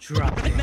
Drop it.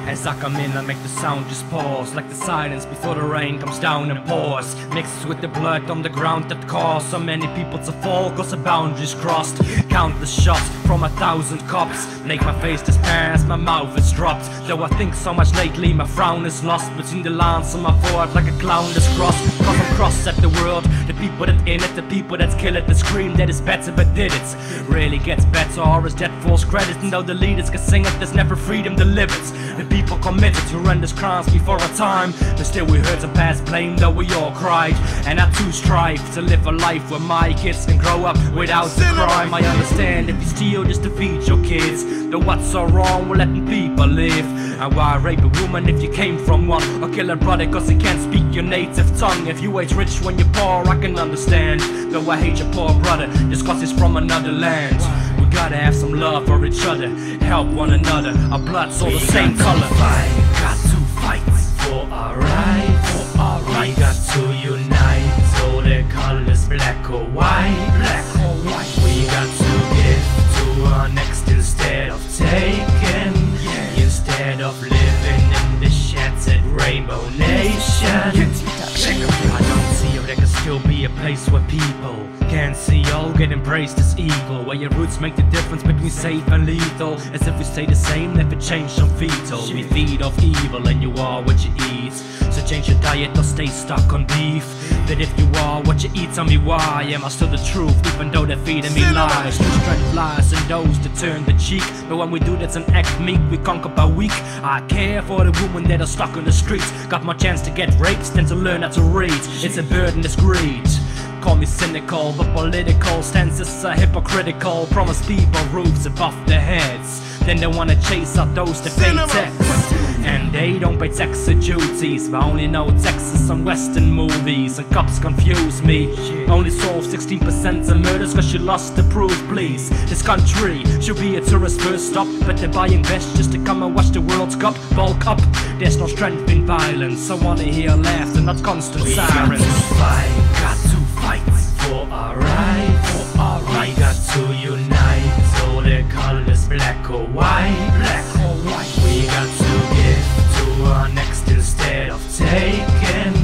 As I come in, I make the sound just pause, like the silence before the rain comes down and pours, mixed with the blood on the ground that caused so many people to fall, cause the boundaries crossed. Countless shots from 1,000 cops make my face disperse, my mouth is dropped. Though I think so much lately, my frown is lost between the lines on my forehead like a clown that's crossed. Cause I'm cross at the world, the people that in it, the people that kill it, that scream that it's better but did it. Really gets better, or is that false credit? And though the leaders can sing it, there's never freedom delivered. The people committed to horrendous crimes before our time, but still we heard some past blame, though we all cried. And I too strive to live a life where my kids can grow up without the crime. I understand if you steal just to feed your kids, then what's so wrong with letting people live? And why rape a woman if you came from one, or kill a brother cause he can't speak your native tongue? If you ain't rich when you're poor, I can understand, though I hate your poor brother just cause he's from another land. We gotta have some love for each other, help one another, our blood's all the same color. Got to fight for our rights, for our rights. We got to unite, all the colors black or white, black or white. We got to give to our next instead of taking, instead of living in the shattered rainbow nation. I don't see how there can still be a place where people can't see all get embraced as evil, where your roots make the difference between safe and lethal. As if we stay the same, never change some fetal. We feed off evil and you are what you eat, so change your diet or stay stuck on beef. But if you are what you eat, tell me why am I still the truth, even though they're feeding me lies? New strength lies in those that turn the cheek, but when we do that's an act meek, we conquer by weak. I care for the women that are stuck on the streets, got more chance to get raped than to learn how to read. It's a burden, it's greed. Call me cynical, but political stances are hypocritical. Promise people roofs above their heads, then they wanna chase out those that pay tax. And they don't pay tax or duties, but I only know Texas and Western movies. And cops confuse me, only solve 16% of murders cause you lost the proof, please. This country should be a tourist first stop, but they're buying vests just to come and watch the World Cup. Bulk up, there's no strength in violence, I wanna hear laughter, not constant sirens. Got to fight for our rights, for our rights. We got to unite, all the colors black or white, black or white. We got to give to our next instead of taking,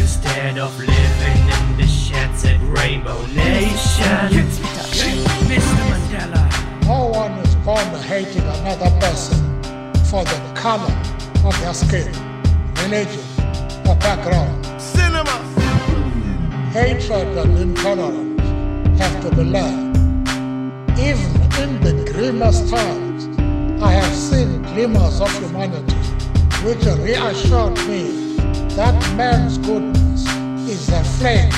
instead of living in the shattered rainbow nation. Mr. Mandela, no one is born hating another person for the color of their skin, religion, or background. Hatred and intolerance have to be learned. Even in the grimmest times, I have seen glimmers of humanity which reassured me that man's goodness is a flame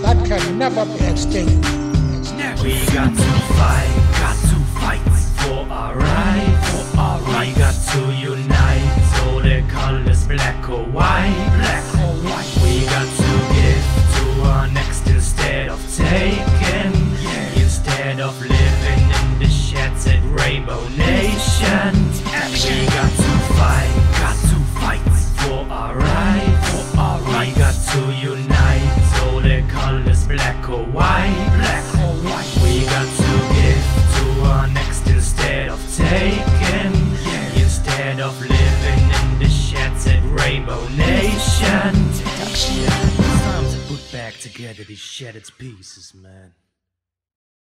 that can never be extinguished. We got to fight for our rights, for our rights. We got to unite, all the colors black or white, black or white. We got to give to our next instead of taking, instead of living in the shattered rainbow nation. We got to fight for our rights, for our rights. We got to unite, all the colors black or white, black or white. We got to give to our next instead of taking, instead of living in the shattered rainbow nation. time to put back together these shattered pieces, man.